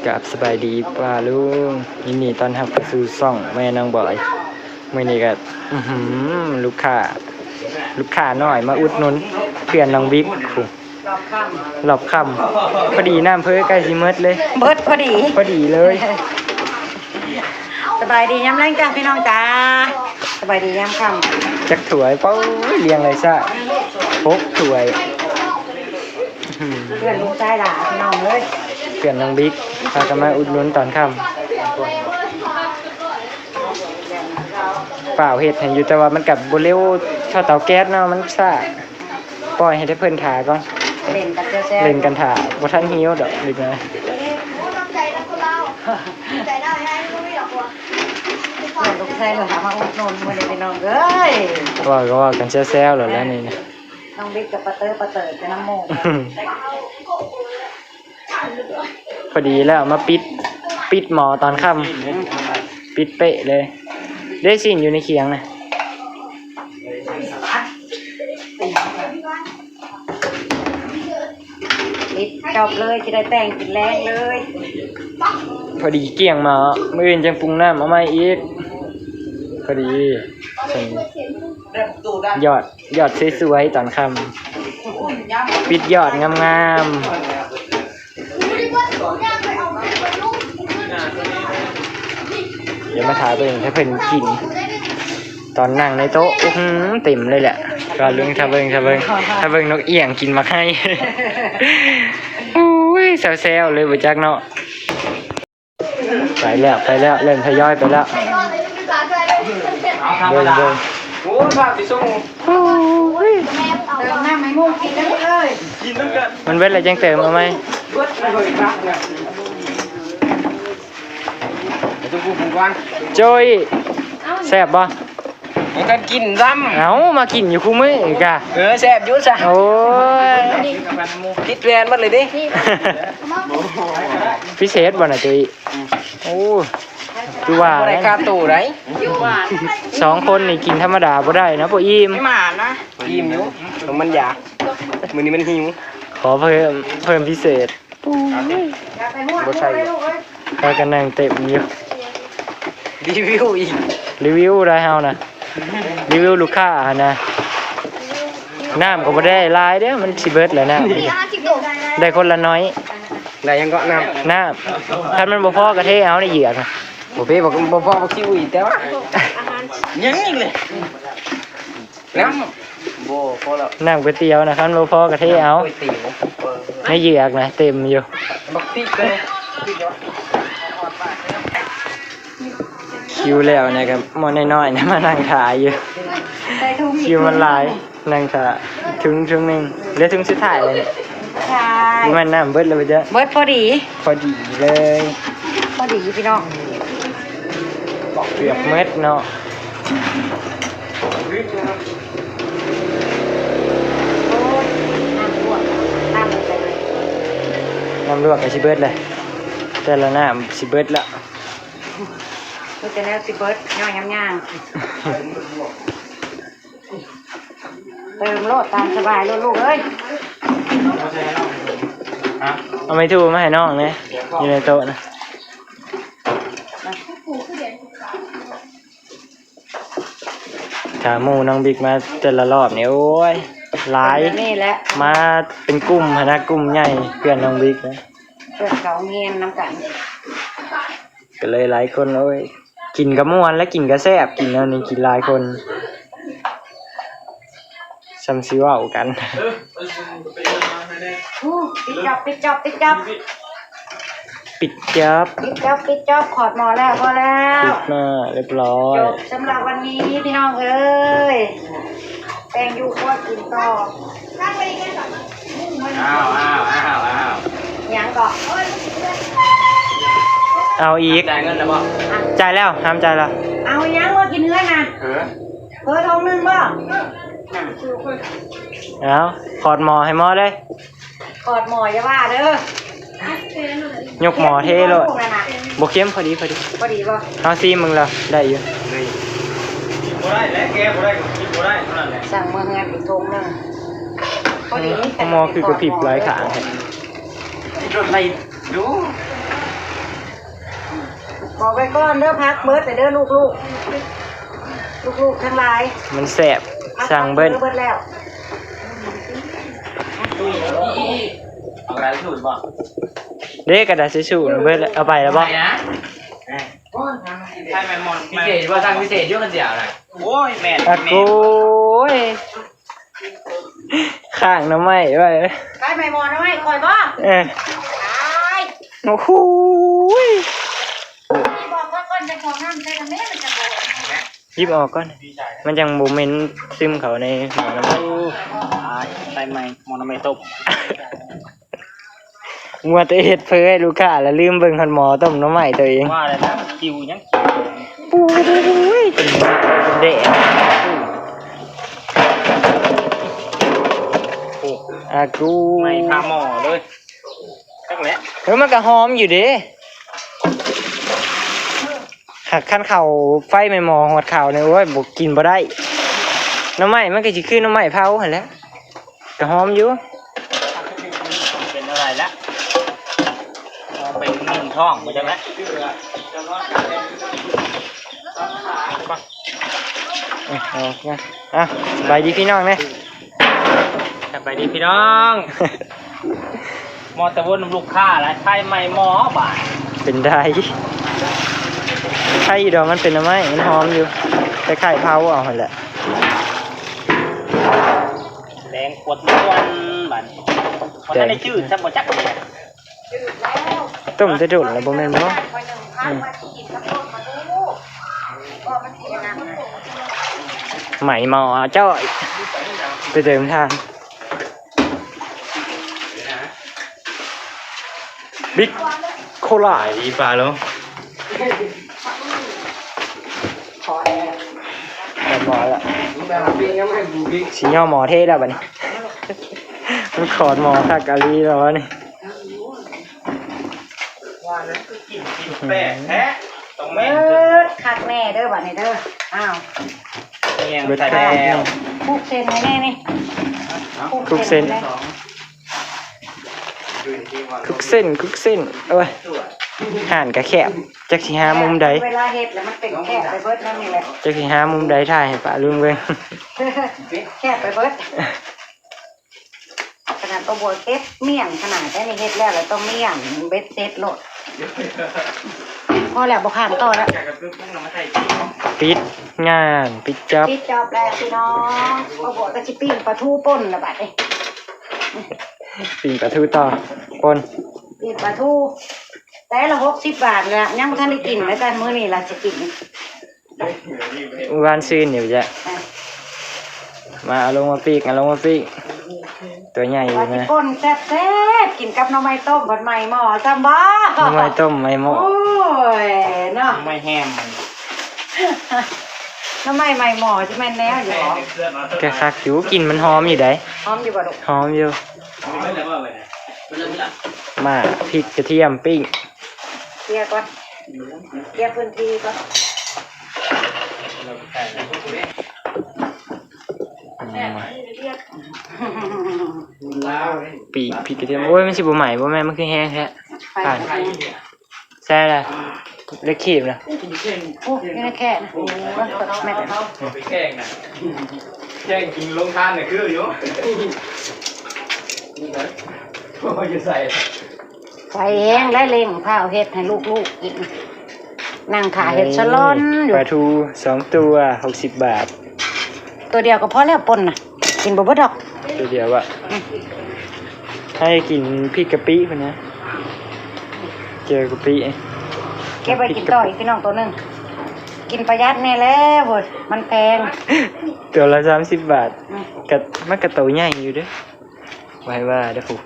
กับสบายดีป้าลุงยินดีต้อนรับเข้าสู่ช่องแม่นางบ่อยมื้อนี้ก็ลูกค้าน้อยมาอุดหนุนเพื่อนน้องบิ๊กคู่รอบค่ำพอดีน้ำเพิ่นใกล้สิหมดเลยเบิดพอดีเลยสบายดียามแรงจ้าพี่น้องจ้าสบายดียามค่ำจักถ้วยเป้าเรียงเลยซะ6ถ้วยเพื่อนลุงชายหล่ะพี่น้องเลยเพื่อนน้องบิ๊กพากันมาอุดหนุนตอนค่ำเปล่าเฮ็ดให้อยู่แต่ว่ามันกับบ่เร็วเท่าเตาแก๊สเนาะมันซ่าปล่อยให้ได้เพิ่นถ่าก่อนเล่นกันแซ่บเล่นกันถ่าบ่ทันหิวดอกดึกนะลูกชายหล่ะมาอุดหนุนมื้อนี้พี่น้องเอ้ยว่ากันแซวๆแล้วนี่นะน้องบิ๊กกับปะเตอร์กับน้ำโมพอดีแล้วมาปิดหมอตอนค่ำปิดเป๊ะเลยได้สิ่งอยู่ในเคียงนะปิดจบเลยจะได้แต่งกินแรงเลยพอดีเกี่ยงมามื้ออื่นจังปรุงน้ำเอามาอีกพอดียอดสวยๆตอนค่ำปิดยอดงามๆเดี๋ยวมาถ่ายเบิ่งถ้าเพิ่นกินตอนนั่งในโต๊ะเต็มเลยแหละก็เรื่องถ้าเบิ่งนกเอี้ยงกินมาให้โอ้ยแซวๆเลยบ่จักเนาะไปแล้วเริ่มทยอยไปแล้วเบิ่งโอ้ภาพสิส่งเติมน้ำให้มูกินเลยกินนำกันมันเว้นอะไรจังเติมเอาไหมเบิดแล้วก็อีกครั้งนึงจะพูดกันโจ้ยแซ่บบ่มันก็กินซ้ำเอ้ามากินอยู่คู่มื้ออีกอ่ะแซ่บอยู่ซะโอ้ยติดแวนหมดเลยดิพิเศษบ่น่ะจุ้ยโอ้คือว่าบ่ได้ค่าตู้ได2คนนี่กินธรรมดาบ่ได้นะบ่อิ่มไม่มานะอิ่มอยู่มันอยากมื้อนี้มันหิวขอเพิ่มพิเศษบ่ใช่พากันนั่งเต็มอยู่รีวิวอีกรีวิวได้เฮานะรีวิวลูกค้านะน้ำก็บ่ได้หลายเด้อมันสิเบิดแล้วน้ำได้คนละน้อยได้ยังก็น้ำคันมันบ่พอกระเทเอาในเหยือกนะบ่เป้บ่พอบ่คิวอีกแต่ว่ายังอีกเลยน้ำบ่พอแล้วน้ำก๋วยเตี๋ยวนะคันบ่พอกระเทเอาในเหยือกนะเต็มอยู่บักพริกเลยคิวแล้วนะครับมอน้อยๆนะมานั่งขายอยู่คิวมันหลายนั่งขาถึงนึงเหลือถึงสุดท้ายเลยเนี่ยใช่มันน้ำเบิดเลยจ้ะเบิดพอดีเลยพอดีพี่น้องเปลือกเม็ดเนาะน้ำลวกกับชิเบิร์ดเลยแต่ละน้ำชิเบิร์ดละก็จะแนวชิเบิร์ดย่างเติมโลดตามสบายลูกเอ้ยเอาไม่ถูกมาให้น้องเลยอยู่ในโต๊ะนะขาหมูน้องบิ๊กมาแต่ละรอบเนี่ยโอ้ยหลายนี่แหละมาเป็นกลุ่มนะกลุ่มใหญ่เพื่อนน้องบิ๊กนะเพื่อนเขาเงียนน้ำกันก็เลยหลายคนโอ้ยกินกระม่วนและกินกระแซ่บกินแล้วนี่กินหลายคนซ้ำซิว่ากันปิดจอบขอดหมอแล้วพอแล้วปิดมาเรียบร้อยจบสำหรับวันนี้พี่น้องเอ้ยแตงยูโคตรกินต่ออ้าวยังก่อนเอาอีกจ่ายเงินแล้วบ่จ่ายแล้วห้ามจ่ายแล้วเอายังว่ากินเนื้อนะทองนึงบ่เอาขอดหมอให้หมอเลยขอดหมอจะว่าเด้อยกหมอเทเลยบกเข้มพอดีป่เอาซีมึงแล้วได้อยู่บ่ได้แล้วแกบ่ได้กินบ่ได้เท่านั้นแหละสั่งมาเงินอีกทงนึงพอดีหมอคือกระพริบหลายขางรถไล่ดู บอกไปก่อนเด้อพักเบิดแต่เด้อลูกทั้งหลาย มันแสบสั่งเบิ้ล เบิดแล้ว เอาอะไรสูตรบ่ เด็กกระดาษทิชชู่เบิ้ลเอาไปแล้วบ่ นะใช่แมนมอนพิเศษว่าทางพิเศษเยอะกันเดียวเลยโอ้ยแมน อะโกยข้างน้ำไหม้ไว้ ไปไม่มอนนะไม่คอยบ่ เออ ไป โอ้โหย บอกว่าก่อนจะของน้ำใส่กันแม่มันจะบอก หยิบออกก่อนมันยังโมเมนต์ซึมเขาในหมอน้ำไหม้ ใส่ไม้มอนไม่ต้ม มัวแต่เฮ็ดเพื่อให้ลูกค้าแล้วลืมเบิ่งคันหมอต้มน้ำไหม้ตัวเอง ว่าอะไรนะคิวยัง ปุ้ยเป็นเดะอากู ไม่พาหมอเลยตั้งแล้ว เฮ้ยมันก็หอมอยู่เด้หักขั้นเข่าไฟไม่มองหัดเข่าเนี่ยโอ้ยบกกินบ่ได้น้ำไหม้มันก็จะขึ้นน้ำไหม้เผาเห็นแล้วก็หอมอยู่ เป็นอะไรละเป็นหนึ่งท้องมาจากไหน เอาไงอ่ะสบายดีพี่น้องเนี่ย สบายดีพี่น้องมอตะวนลูกค้าแล้วใช่ไหมหมอบาท เป็นได้ไข่ดอกมันเป็นน้ำไหม้มันหอมอยู่แต่ไข่เผาเอาหั่นแหละ แรงกดล้วนบาทคนนั้นได้ชื่อถ้าบ่จักเนี่ย ต้มจะโดดแล้วบ่แม่นบ่ คอยหนึ่งพักมาที่กินกับต้นมาดูก็มันเสียน้ำนะ ไหมหมอจ้อยไปเติมทางบิ๊กโคลาดีป่าแล้วแบบหมอละสีย่อหมอเท่แล้วบัดนี้มันขอดหมอทักกะลีแล้ววะนี่ ว่านั้นคือกินแปลกแท้ตรงแม่ คักแน่เด้อบัดนี้เด้ออ้าว เมียงใส่แล้ว คุกเส้นไว้แน่นี่ คุกเส้นคุกเส้นคุกเส้นโอ้ยห่านกะแคบจักสิหามุมใด เวลาเฮ็ดแล้วมันเป็นแคบไปเบิดนั่นนี่แหละ จักสิหามุมใดถ่ายให้ป้าลุงเบิ่ง แคบไปเบิดขนาดตัวบัวเฮ็ดเมี่ยงขนาดได้นี่เฮ็ดแล้วต้องเมี่ยงเบ็ดเซ็ตโลดพอแล้วบ่ข้ามต่อแล้ว ปิดงานปิดจ็อบ ปิดจอบแล้วพี่น้องตัวบัวก็สิปิ้งปลาทูป่นละบัดนี้ ปีกระทูต่อปน ปิ้งปลาทูแต่ละ60 บาทแล้วยังบ่ทันได้กินแล้วแต่มื้อนี้ล่ะสิกิน วานซื่นอยู่จ้ะมาเอาลงมาปีกเอาลงมาปีกตัวใหญ่อยู่ ว่าสิ นะ ป่นแซ่บๆกินกับหน่อไม้ต้มผัดใหม่หม้อซ้ำบ่ ทำไมต้มไม่หมด โอ้ยเนาะ ไม่แห้ม ทำไมใหม่หม้อสิแม่นแนวอยู่หรอ แกคักอยู่กลินมันหอมอยู่ได หอมอยู่บ่ลูก หอมอยู่มาพริกกระเทียมปิ้ง เคลียร์ก่อนเคลียร์พื้นที่ก่อน ปีกพริกกระเทียมโอ้ยมันสิบ่ใหม่บ่แม่มันคือแห้งแท้ ไป ผ่านแซ่ละเล็กขีบนะ โอ้ยนี่แค่นะแม่แต่ ไปแข่งนะแข่งกินลงทานเนี่ยคืออยู่โอ้ยจะใส่ ใส่แห้งและเล่งข้าวเฮ็ดให้ลูกๆกินนั่งขาเฮ็ดสลอนอยู่ ปลาทู2ตัว60 บาท ตัวเดียวก็พอแล้วป่นน่ะกินบ่เบิดดอก ตัวเดียวอะให้กินพริกกะปิพุ่นนะเจอกะปิ เก็บไว้กินต่ออีกพี่น้องตัวหนึงกินประหยัดแน่แล้วเว้ยมันแพง ตัวละ30 บาทกะมันกะโตใหญ่อยู่เด้อไว้ว่าเด้อผู้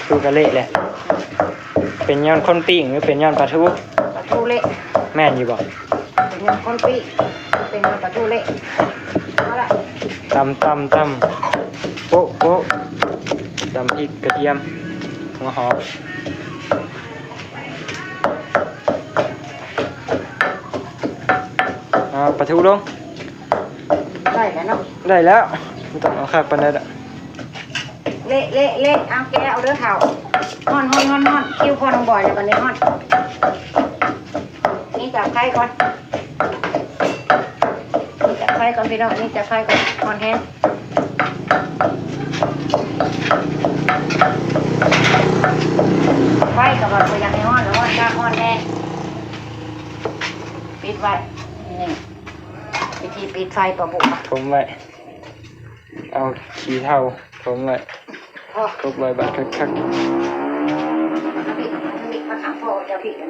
ทูกะเละเลยเป็นย้อนคนปิ้งหรือเป็นย้อนปลาทู ปลาทูเละ แม่นอยู่บ่ เป็นเงินคนปีเป็นเงินปลาทูเละเอาละ ตำโป๊ะโป๊ะตำพริกกระเทียมหัวหอมปลาทูลง ได้แล้วเนาะ ได้แล้วไม่ต้องเอาข้าวปานใดละ เละเอาแกเอาเด้อเถ่าฮ้อนคิวพอน้องบอยแล้ววันนี้ฮ้อนนี่จับไข่ก่อนพี่น้องนี่จับไข่ก่อนฮ้อนแห้งไฟกับเราตัวยังให้ฮ้อนจ้าฮ้อนแน่ปิดไว้นี่วิธีปิดไฟประบุ ทมไว้เอาขี้เท่าทมไว้ทบไว้แบบคัก มาถามพ่อจะผิดกัน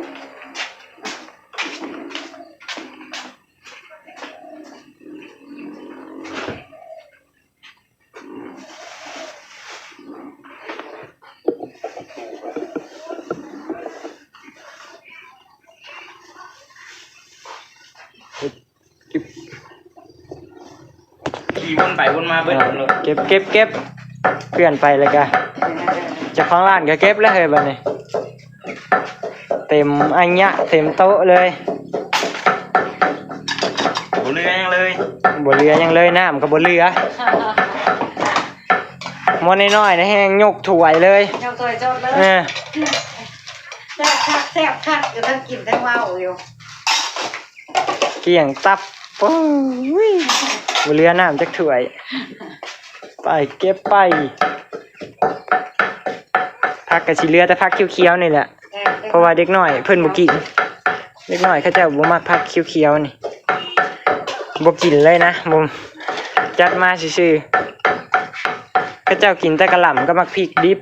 ขี่วนไปวนมาเบิ้ลเลย ๆเก็บเปลี่ยนไปเลยกะเจะของร้านก็เก็บแล้วเฮ้ยบัดนี้เต็มอันยะเต็มโต๊ะเลย บ่เรือยังเลย บ่เหลือยังเลยน้ำก็บ่เหลือมอนน้อยๆนะแห้งยกถ้วยเลย เจ้าตัวเจ้าเลย เออ แซ่บคักอยู่ทั้งกินทั้งว้าวอยู่ เกี่ยงตับปุ้ยบ่เหลือน้ำจักถ้วย ไปเก็บไปพักก็สิเหลือแต่พักเขียวๆนี่แหละเพราะว่าเด็กน้อยเพิ่นบ่กินเด็กน้อยเขาเจ้าบ่มักพักเขียวๆนี่บ่กินเลยนะบ่จัดมาซื่อๆเขาเจ้ากินแต่กะหล่ำกับมักพริกดิบ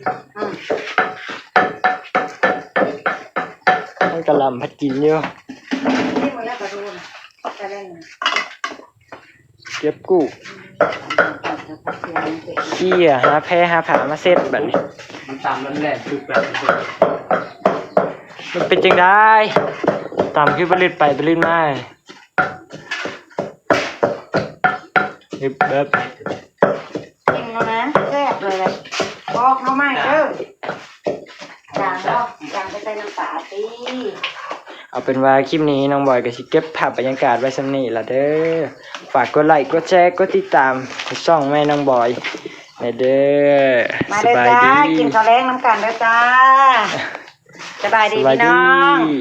มันกะหล่ำพัดกินอยู่ นี่หมดแล้วก็ดูนะจะเล่น เก็บกู้เขี้ยหาแพหาผามาเซ็ตบัดนี้ มันตามมันแหละคือแบบ มันเป็นจังได้ตามคือผลิตไปผลิตมาแบบ กินแล้วนะแซ่บเลยบอกเขาไม่เด้อจางไปใส่น้ำปลาตี เอาเป็นว่าคลิปนี้น้องบอยก็สิเก็บภาพบรรยากาศไว้สำนี้ล่ะเด้อฝากกดไลค์กดแชร์กดติดตามช่องแม่น้องบอยเด้อ มาเด้อจ้ากินข้าวแรงน้ำกันเด้อจ้าสบายดีพี่น้อง ดี